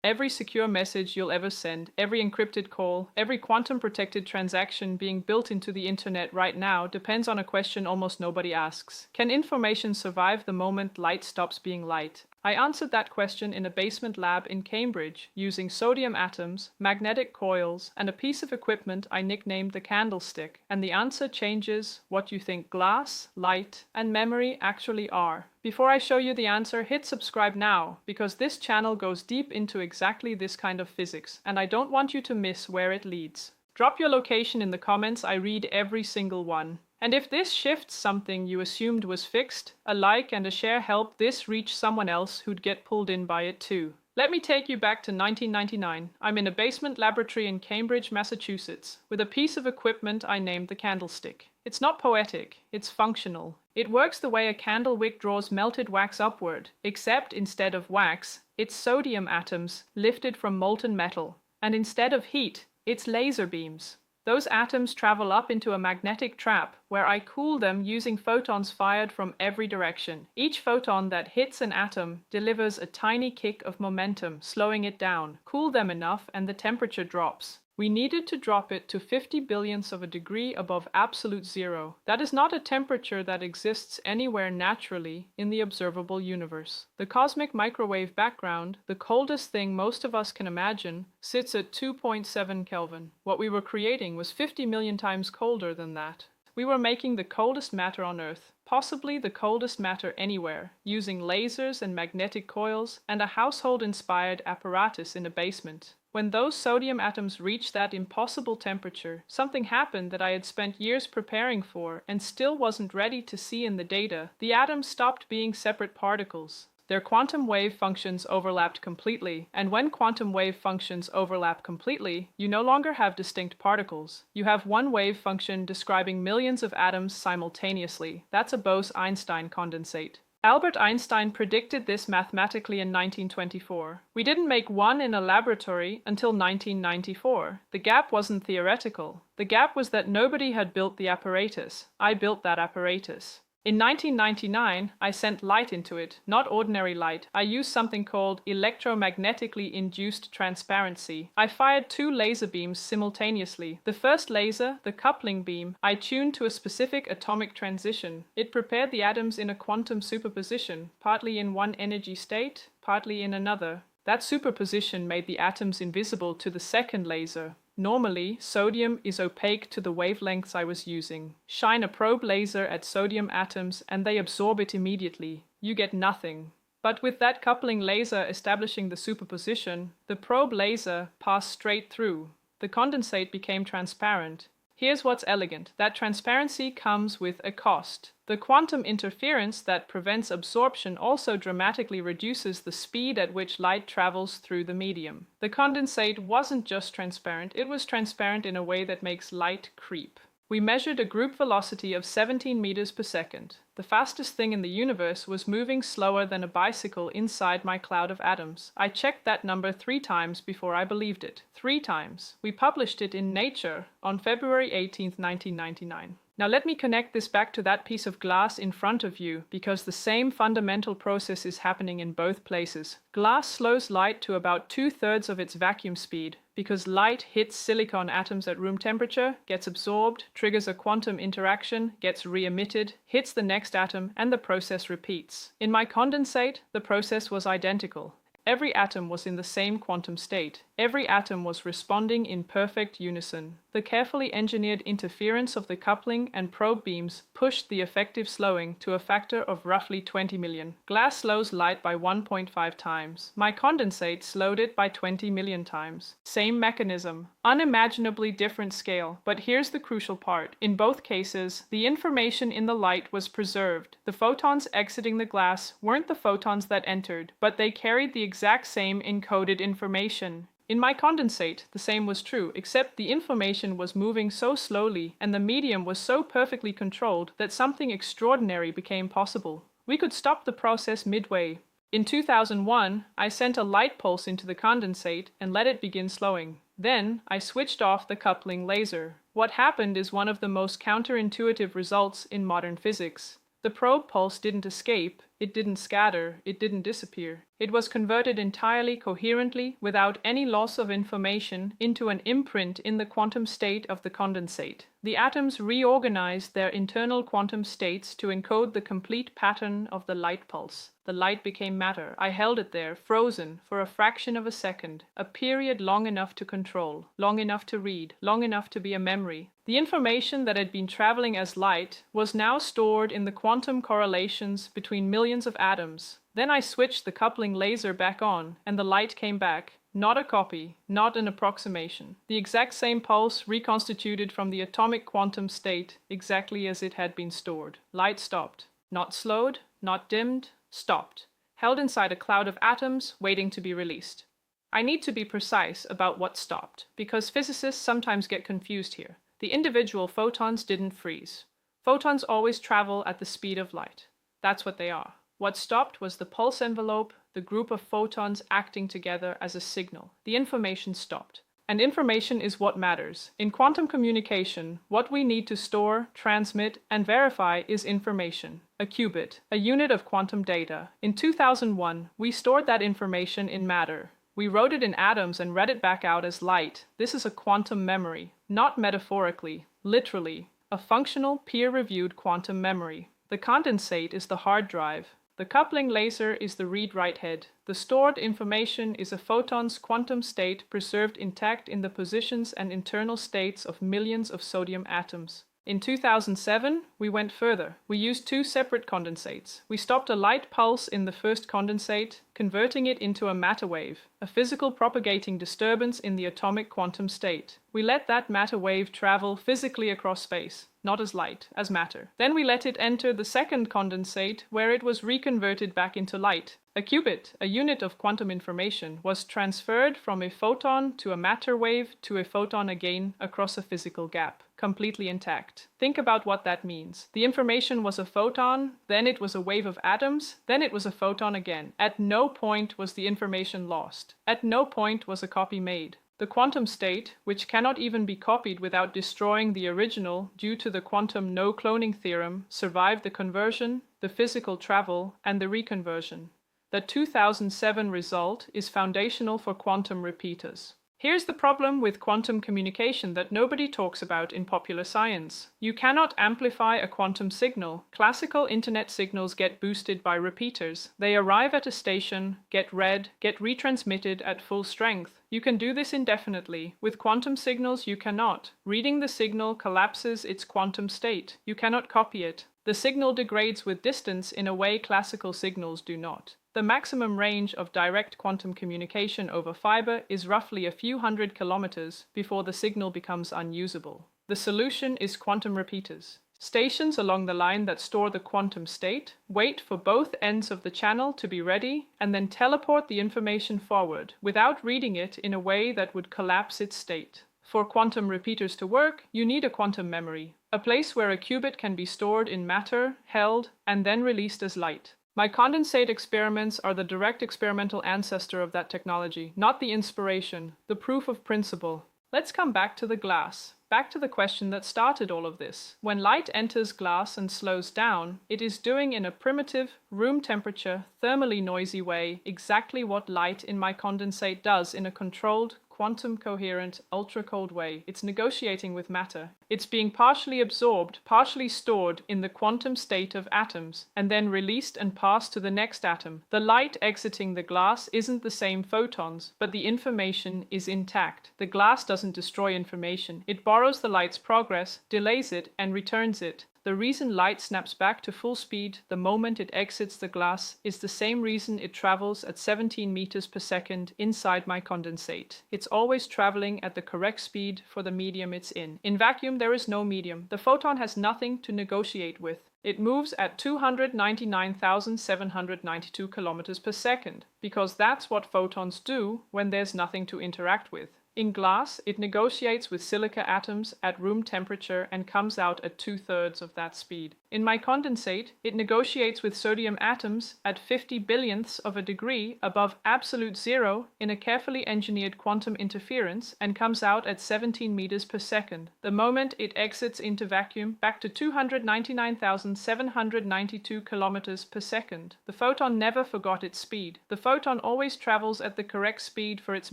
Every secure message you'll ever send, every encrypted call, every quantum-protected transaction being built into the internet right now depends on a question almost nobody asks. Can information survive the moment light stops being light? I answered that question in a basement lab in Cambridge using sodium atoms, magnetic coils, and a piece of equipment I nicknamed the candlestick. And the answer changes what you think glass, light, and memory actually are. Before I show you the answer, hit subscribe now, because this channel goes deep into exactly this kind of physics, and I don't want you to miss where it leads. Drop your location in the comments, I read every single one. And if this shifts something you assumed was fixed, a like and a share help this reach someone else who'd get pulled in by it too. Let me take you back to 1999. I'm in a basement laboratory in Cambridge, Massachusetts, with a piece of equipment I named the candlestick. It's not poetic, it's functional. It works the way a candle wick draws melted wax upward, except instead of wax, it's sodium atoms lifted from molten metal. And instead of heat, it's laser beams. Those atoms travel up into a magnetic trap where I cool them using photons fired from every direction. Each photon that hits an atom delivers a tiny kick of momentum, slowing it down. Cool them enough and the temperature drops. We needed to drop it to 50 billionths of a degree above absolute zero. That is not a temperature that exists anywhere naturally in the observable universe. The cosmic microwave background, the coldest thing most of us can imagine, sits at 2.7 Kelvin. What we were creating was 50 million times colder than that. We were making the coldest matter on Earth, possibly the coldest matter anywhere, using lasers and magnetic coils and a household-inspired apparatus in a basement. When those sodium atoms reached that impossible temperature, something happened that I had spent years preparing for and still wasn't ready to see in the data. The atoms stopped being separate particles. Their quantum wave functions overlapped completely, and when quantum wave functions overlap completely, you no longer have distinct particles. You have one wave function describing millions of atoms simultaneously. That's a Bose-Einstein condensate. Albert Einstein predicted this mathematically in 1924. We didn't make one in a laboratory until 1994. The gap wasn't theoretical. The gap was that nobody had built the apparatus. I built that apparatus. In 1999, I sent light into it, not ordinary light. I used something called electromagnetically induced transparency. I fired two laser beams simultaneously. The first laser, the coupling beam, I tuned to a specific atomic transition. It prepared the atoms in a quantum superposition, partly in one energy state, partly in another. That superposition made the atoms invisible to the second laser. Normally, sodium is opaque to the wavelengths I was using. Shine a probe laser at sodium atoms and they absorb it immediately. You get nothing. But with that coupling laser establishing the superposition, the probe laser passed straight through. The condensate became transparent. Here's what's elegant. That transparency comes with a cost. The quantum interference that prevents absorption also dramatically reduces the speed at which light travels through the medium. The condensate wasn't just transparent, it was transparent in a way that makes light creep. We measured a group velocity of 17 meters per second. The fastest thing in the universe was moving slower than a bicycle inside my cloud of atoms. I checked that number 3 times before I believed it. 3 times. We published it in Nature on February 18, 1999. Now let me connect this back to that piece of glass in front of you, because the same fundamental process is happening in both places. Glass slows light to about 2/3 of its vacuum speed, because light hits silicon atoms at room temperature, gets absorbed, triggers a quantum interaction, gets re-emitted, hits the next atom, and the process repeats. In my condensate, the process was identical. Every atom was in the same quantum state. Every atom was responding in perfect unison. The carefully engineered interference of the coupling and probe beams pushed the effective slowing to a factor of roughly 20 million. Glass slows light by 1.5 times. My condensate slowed it by 20 million times. Same mechanism. Unimaginably different scale. But here's the crucial part. In both cases, the information in the light was preserved. The photons exiting the glass weren't the photons that entered, but they carried the exact same encoded information. In my condensate, the same was true, except the information was moving so slowly and the medium was so perfectly controlled that something extraordinary became possible. We could stop the process midway. In 2001, I sent a light pulse into the condensate and let it begin slowing. Then, I switched off the coupling laser. What happened is one of the most counterintuitive results in modern physics. The probe pulse didn't escape, it didn't scatter, it didn't disappear. It was converted entirely coherently, without any loss of information, into an imprint in the quantum state of the condensate. The atoms reorganized their internal quantum states to encode the complete pattern of the light pulse. The light became matter. I held it there, frozen, for a fraction of a second, a period long enough to control, long enough to read, long enough to be a memory. The information that had been traveling as light was now stored in the quantum correlations between millions of atoms. Then I switched the coupling laser back on, and the light came back. Not a copy, not an approximation. The exact same pulse reconstituted from the atomic quantum state, exactly as it had been stored. Light stopped. Not slowed, not dimmed, stopped. Held inside a cloud of atoms, waiting to be released. I need to be precise about what stopped, because physicists sometimes get confused here. The individual photons didn't freeze. Photons always travel at the speed of light. That's what they are. What stopped was the pulse envelope, the group of photons acting together as a signal. The information stopped. And information is what matters. In quantum communication, what we need to store, transmit, and verify is information. A qubit, a unit of quantum data. In 2001, we stored that information in matter. We wrote it in atoms and read it back out as light. This is a quantum memory, not metaphorically, literally, a functional, peer-reviewed quantum memory. The condensate is the hard drive. The coupling laser is the read-write head. The stored information is a photon's quantum state preserved intact in the positions and internal states of millions of sodium atoms. In 2007, we went further. We used two separate condensates. We stopped a light pulse in the first condensate, converting it into a matter wave, a physical propagating disturbance in the atomic quantum state. We let that matter wave travel physically across space, not as light, as matter. Then we let it enter the second condensate, where it was reconverted back into light. A qubit, a unit of quantum information, was transferred from a photon to a matter wave to a photon again across a physical gap, completely intact. Think about what that means. The information was a photon, then it was a wave of atoms, then it was a photon again. At no point was the information lost. At no point was a copy made. The quantum state, which cannot even be copied without destroying the original due to the quantum no-cloning theorem, survived the conversion, the physical travel, and the reconversion. The 2007 result is foundational for quantum repeaters. Here's the problem with quantum communication that nobody talks about in popular science. You cannot amplify a quantum signal. Classical internet signals get boosted by repeaters. They arrive at a station, get read, get retransmitted at full strength. You can do this indefinitely. With quantum signals, you cannot. Reading the signal collapses its quantum state. You cannot copy it. The signal degrades with distance in a way classical signals do not. The maximum range of direct quantum communication over fiber is roughly a few hundred kilometers before the signal becomes unusable. The solution is quantum repeaters. Stations along the line that store the quantum state wait for both ends of the channel to be ready and then teleport the information forward without reading it in a way that would collapse its state. For quantum repeaters to work, you need a quantum memory, a place where a qubit can be stored in matter, held, and then released as light. My condensate experiments are the direct experimental ancestor of that technology, not the inspiration, the proof of principle. Let's come back to the glass, back to the question that started all of this. When light enters glass and slows down, it is doing in a primitive, room temperature, thermally noisy way exactly what light in my condensate does in a controlled, quantum coherent, ultra-cold way. It's negotiating with matter. It's being partially absorbed, partially stored in the quantum state of atoms, and then released and passed to the next atom. The light exiting the glass isn't the same photons, but the information is intact. The glass doesn't destroy information. It borrows the light's progress, delays it, and returns it. The reason light snaps back to full speed the moment it exits the glass is the same reason it travels at 17 meters per second inside my condensate. It's always traveling at the correct speed for the medium it's in. In vacuum, there is no medium. The photon has nothing to negotiate with. It moves at 299,792 kilometers per second, because that's what photons do when there's nothing to interact with. In glass, it negotiates with silica atoms at room temperature and comes out at 2/3 of that speed. In my condensate, it negotiates with sodium atoms at 50 billionths of a degree above absolute zero in a carefully engineered quantum interference and comes out at 17 meters per second, the moment it exits into vacuum back to 299,792 kilometers per second. The photon never forgot its speed. The photon always travels at the correct speed for its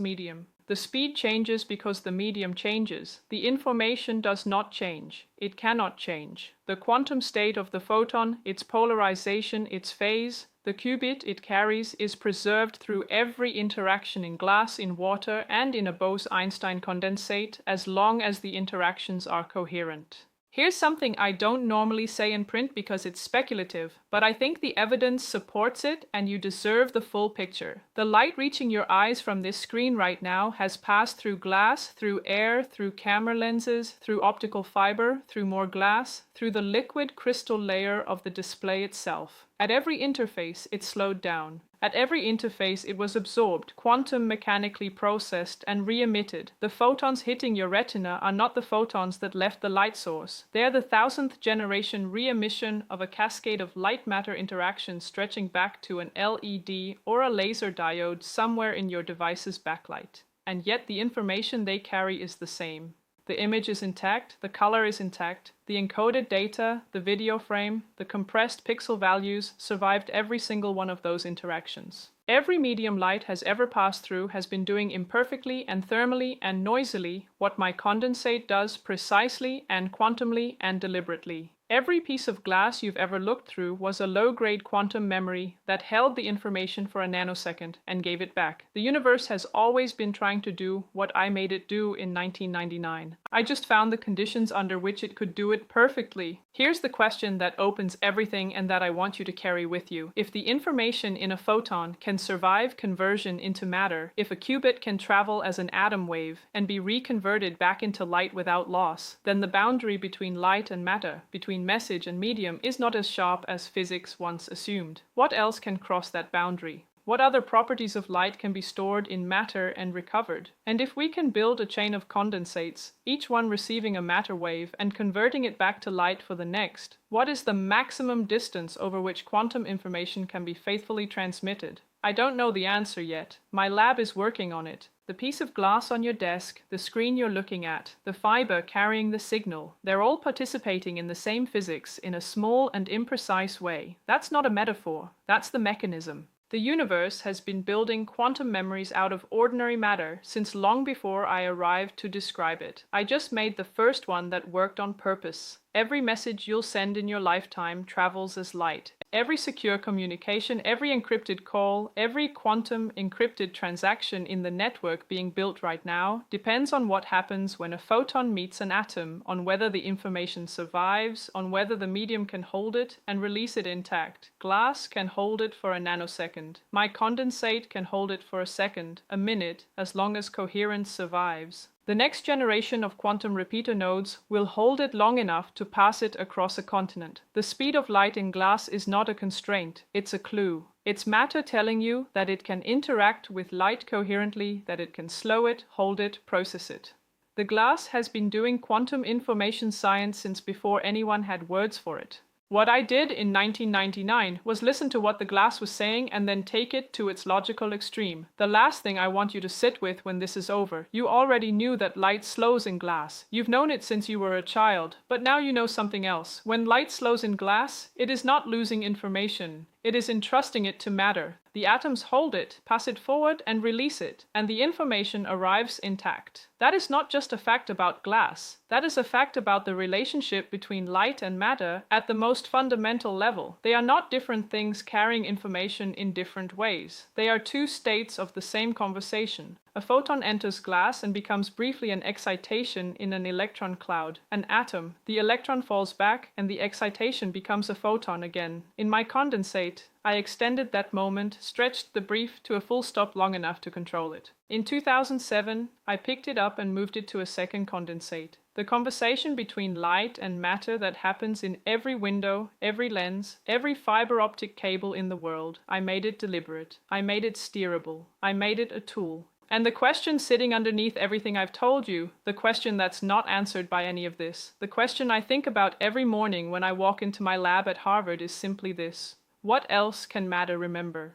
medium. The speed changes because the medium changes. The information does not change. It cannot change. The quantum state of the photon, its polarization, its phase, the qubit it carries is preserved through every interaction in glass, in water, and in a Bose-Einstein condensate as long as the interactions are coherent. Here's something I don't normally say in print because it's speculative, but I think the evidence supports it and you deserve the full picture. The light reaching your eyes from this screen right now has passed through glass, through air, through camera lenses, through optical fiber, through more glass, through the liquid crystal layer of the display itself. At every interface, it slowed down. At every interface, it was absorbed, quantum mechanically processed, and re-emitted. The photons hitting your retina are not the photons that left the light source. They are the 1000th generation re-emission of a cascade of light-matter interactions stretching back to an LED or a laser diode somewhere in your device's backlight. And yet the information they carry is the same. The image is intact, the color is intact, the encoded data, the video frame, the compressed pixel values survived every single one of those interactions. Every medium light has ever passed through has been doing imperfectly and thermally and noisily what my condensate does precisely and quantumly and deliberately. Every piece of glass you've ever looked through was a low-grade quantum memory that held the information for a nanosecond and gave it back. The universe has always been trying to do what I made it do in 1999. I just found the conditions under which it could do it perfectly. Here's the question that opens everything and that I want you to carry with you. If the information in a photon can survive conversion into matter, if a qubit can travel as an atom wave and be reconverted back into light without loss, then the boundary between light and matter, between message and medium, is not as sharp as physics once assumed. What else can cross that boundary? What other properties of light can be stored in matter and recovered? And if we can build a chain of condensates, each one receiving a matter wave and converting it back to light for the next, what is the maximum distance over which quantum information can be faithfully transmitted? I don't know the answer yet. My lab is working on it. The piece of glass on your desk, the screen you're looking at, the fiber carrying the signal, they're all participating in the same physics in a small and imprecise way. That's not a metaphor. That's the mechanism. The universe has been building quantum memories out of ordinary matter since long before I arrived to describe it. I just made the first one that worked on purpose. Every message you'll send in your lifetime travels as light. Every secure communication, every encrypted call, every quantum encrypted transaction in the network being built right now depends on what happens when a photon meets an atom, on whether the information survives, on whether the medium can hold it and release it intact. Glass can hold it for a nanosecond. My condensate can hold it for a second, a minute, as long as coherence survives. The next generation of quantum repeater nodes will hold it long enough to pass it across a continent. The speed of light in glass is not a constraint, it's a clue. It's matter telling you that it can interact with light coherently, that it can slow it, hold it, process it. The glass has been doing quantum information science since before anyone had words for it. What I did in 1999 was listen to what the glass was saying and then take it to its logical extreme. The last thing I want you to sit with when this is over. You already knew that light slows in glass. You've known it since you were a child, but now you know something else. When light slows in glass, it is not losing information. It is entrusting it to matter. The atoms hold it, pass it forward, and release it, and the information arrives intact. That is not just a fact about glass. That is a fact about the relationship between light and matter at the most fundamental level. They are not different things carrying information in different ways. They are two states of the same conversation. A photon enters glass and becomes briefly an excitation in an electron cloud. An atom. The electron falls back and the excitation becomes a photon again. In my condensate, I extended that moment, stretched the brief to a full stop long enough to control it. In 2007, I picked it up and moved it to a second condensate. The conversation between light and matter that happens in every window, every lens, every fiber optic cable in the world, I made it deliberate. I made it steerable. I made it a tool. And the question sitting underneath everything I've told you, the question that's not answered by any of this, the question I think about every morning when I walk into my lab at Harvard is simply this: what else can matter remember?